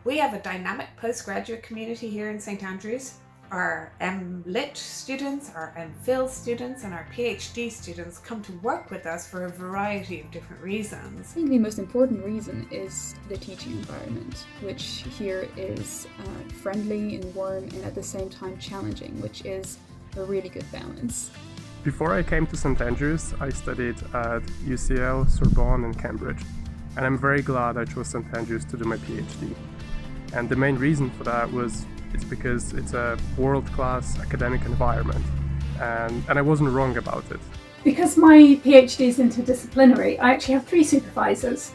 We have a dynamic postgraduate community here in St Andrews. Our MLitt students, our MPhil students and our PhD students come to work with us for a variety of different reasons. I think the most important reason is the teaching environment, which here is friendly and warm and at the same time challenging, which is a really good balance. Before I came to St Andrews, I studied at UCL, Sorbonne and Cambridge, and I'm very glad I chose St Andrews to do my PhD. And the main reason for that was it's because it's a world-class academic environment, and I wasn't wrong about it. Because my PhD is interdisciplinary, I actually have 3 supervisors.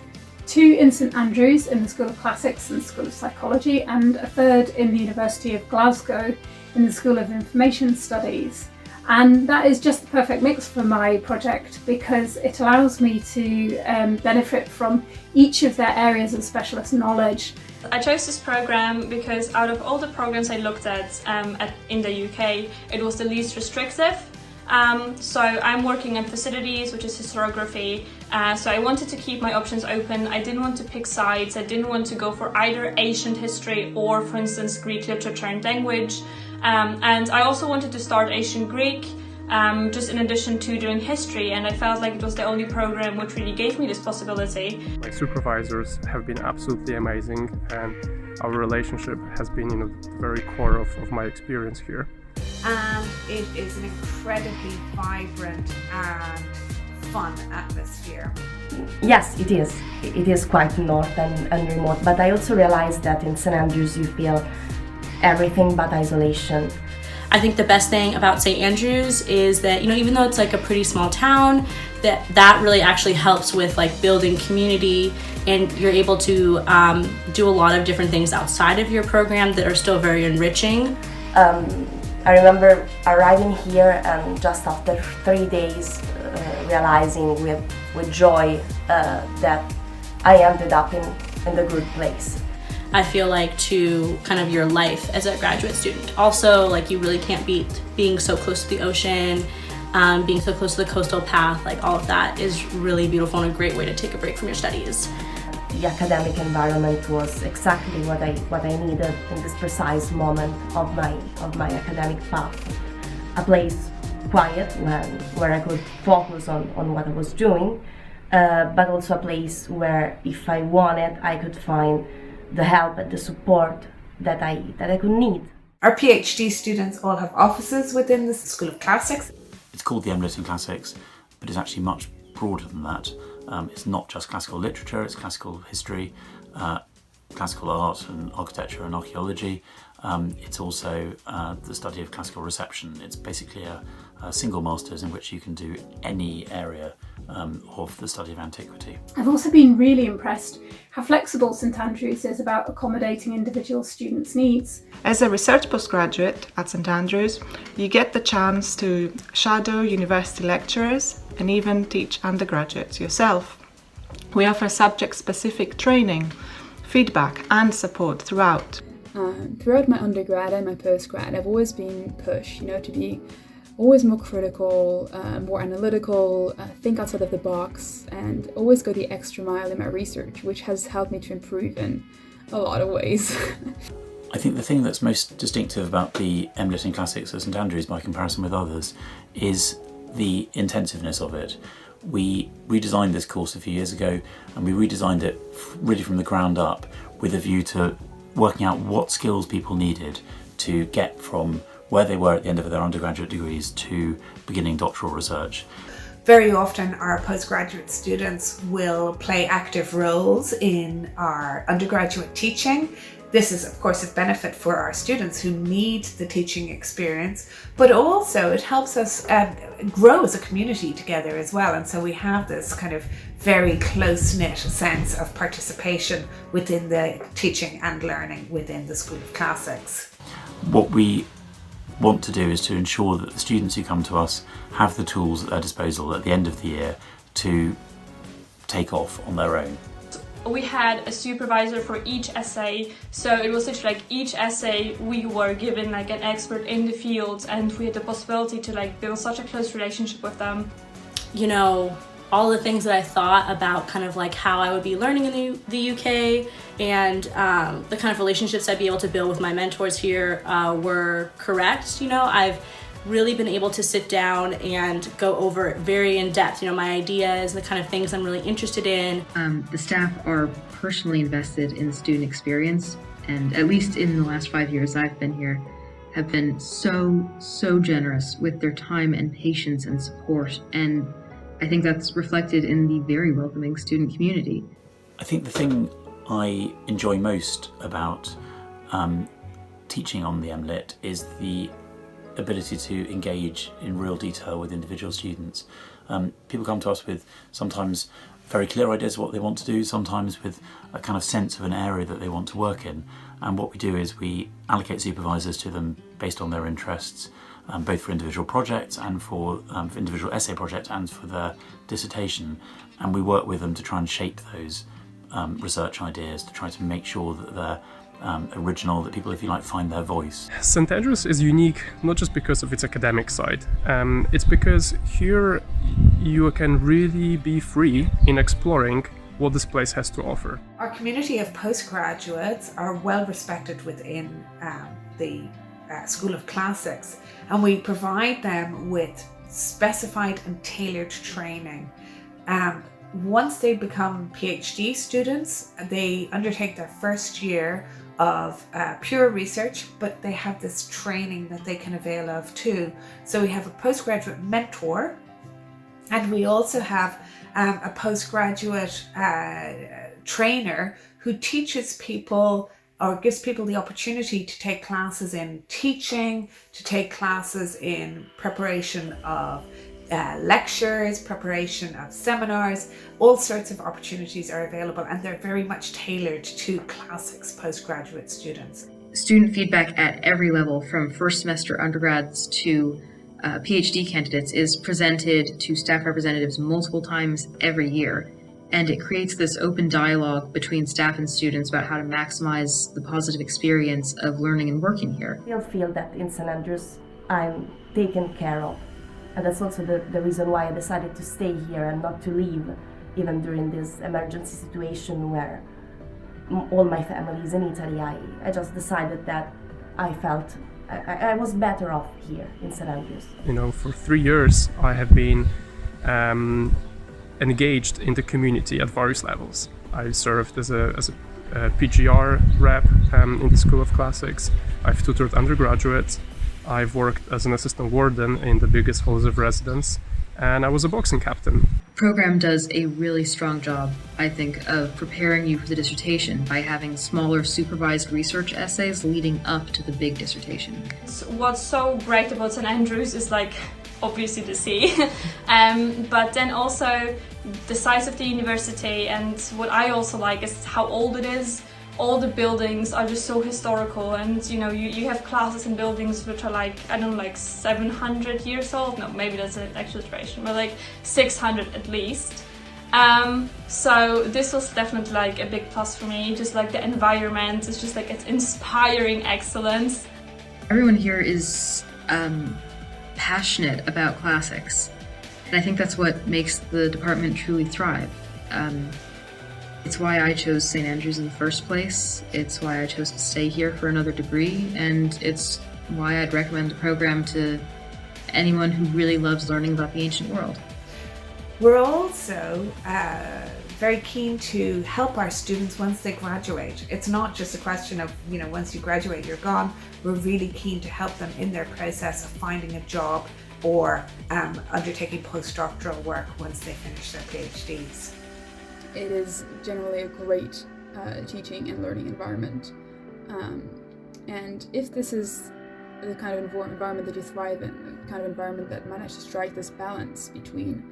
2 in St Andrews in the School of Classics and the School of Psychology, and a 3rd in the University of Glasgow in the School of Information Studies. And that is just the perfect mix for my project because it allows me to benefit from each of their areas of specialist knowledge. I chose this program because out of all the programs I looked at in the UK, it was the least restrictive. So I'm working in Thucydides, which is historiography, so I wanted to keep my options open. I didn't want to pick sides. I didn't want to go for either ancient history or, for instance, Greek literature and language. And I also wanted to start ancient Greek, just in addition to doing history, and I felt like it was the only program which really gave me this possibility. My supervisors have been absolutely amazing, and our relationship has been the very core of my experience here. And it is an incredibly vibrant and fun atmosphere. Yes, it is. It is quite north and remote, but I also realized that in St Andrews you feel everything but isolation. I think the best thing about St Andrews is that, even though it's like a pretty small town, that really actually helps with like building community, and you're able to do a lot of different things outside of your program that are still very enriching. I remember arriving here and just after 3 days realizing with joy that I ended up in the good place. I feel like to kind of your life as a graduate student. Also, like you really can't beat being so close to the ocean, being so close to the coastal path, like all of that is really beautiful and a great way to take a break from your studies. The academic environment was exactly what I needed in this precise moment of my academic path. A place quiet where I could focus on what I was doing, but also a place where if I wanted I could find the help and the support that I could need. Our PhD students all have offices within the School of Classics. It's called the emLitt and Classics, but it's actually much broader than that. It's not just classical literature, it's classical history, classical art and architecture and archaeology. It's also the study of classical reception. It's basically a single master's in which you can do any area of the study of antiquity. I've also been really impressed how flexible St Andrews is about accommodating individual students' needs. As a research postgraduate at St Andrews, you get the chance to shadow university lecturers and even teach undergraduates yourself. We offer subject-specific training, feedback and support throughout. Throughout my undergrad and my postgrad, I've always been pushed, to be always more critical, more analytical, think outside of the box, and always go the extra mile in my research, which has helped me to improve in a lot of ways. I think the thing that's most distinctive about the emLitt and Classics at St Andrews by comparison with others is the intensiveness of it. We redesigned this course a few years ago, and we redesigned it really from the ground up with a view to working out what skills people needed to get from where they were at the end of their undergraduate degrees to beginning doctoral research. Very often our postgraduate students will play active roles in our undergraduate teaching. This is, of course, a benefit for our students who need the teaching experience, but also it helps us grow as a community together as well. And so we have this kind of very close-knit sense of participation within the teaching and learning within the School of Classics. What we want to do is to ensure that the students who come to us have the tools at their disposal at the end of the year to take off on their own. We had a supervisor for each essay, so it was literally like each essay we were given like an expert in the field, and we had the possibility to like build such a close relationship with them. all the things that I thought about kind of like how I would be learning in the UK and the kind of relationships I'd be able to build with my mentors here were correct. I've really been able to sit down and go over it very in depth, my ideas, the kind of things I'm really interested in. The staff are personally invested in the student experience, and at least in the last 5 years I've been here, have been so generous with their time and patience and support, and I think that's reflected in the very welcoming student community. I think the thing I enjoy most about teaching on the MLitt is the ability to engage in real detail with individual students. People come to us with sometimes very clear ideas of what they want to do, sometimes with a kind of sense of an area that they want to work in. And what we do is we allocate supervisors to them based on their interests, both for individual projects and for individual essay projects and for their dissertation. And we work with them to try and shape those research ideas, to try to make sure that they're original, that people, if you like, find their voice. St Andrews is unique not just because of its academic side, it's because here you can really be free in exploring what this place has to offer. Our community of postgraduates are well respected within the School of Classics, and we provide them with specified and tailored training. Once they become PhD students, they undertake their first year of pure research, but they have this training that they can avail of too. So we have a postgraduate mentor, and we also have a postgraduate trainer who teaches people or gives people the opportunity to take classes in teaching, to take classes in preparation of lectures, preparation of seminars. All sorts of opportunities are available, and they're very much tailored to classics postgraduate students. Student feedback at every level, from first semester undergrads to PhD candidates, is presented to staff representatives multiple times every year, and it creates this open dialogue between staff and students about how to maximize the positive experience of learning and working here. I feel that in St Andrews I'm taken care of. And that's also the reason why I decided to stay here and not to leave, even during this emergency situation where all my family is in Italy. I just decided that I felt I was better off here in St Andrews. For 3 years I have been engaged in the community at various levels. I served as a PGR rep in the School of Classics. I've tutored undergraduates. I've worked as an assistant warden in the biggest halls of residence, and I was a boxing captain. The program does a really strong job, I think, of preparing you for the dissertation by having smaller supervised research essays leading up to the big dissertation. What's so great about St Andrews is obviously the sea, but then also the size of the university, and what I also like is how old it is. All the buildings are just so historical, and you have classes in buildings which are 700 years old. No, maybe that's an exaggeration, but 600 at least. So this was definitely a big plus for me. Just the environment, it's just it's inspiring excellence. Everyone here is passionate about classics, and I think that's what makes the department truly thrive. It's why I chose St Andrews in the first place. It's why I chose to stay here for another degree, and it's why I'd recommend the program to anyone who really loves learning about the ancient world. We're also very keen to help our students once they graduate. It's not just a question of, once you graduate, you're gone. We're really keen to help them in their process of finding a job or undertaking postdoctoral work once they finish their PhDs. It is generally a great teaching and learning environment. And if this is the kind of environment that you thrive in, the kind of environment that managed to strike this balance between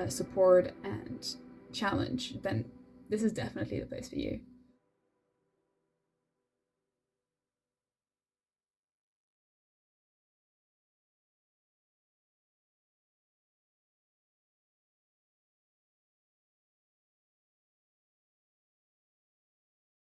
support and challenge, then this is definitely the place for you.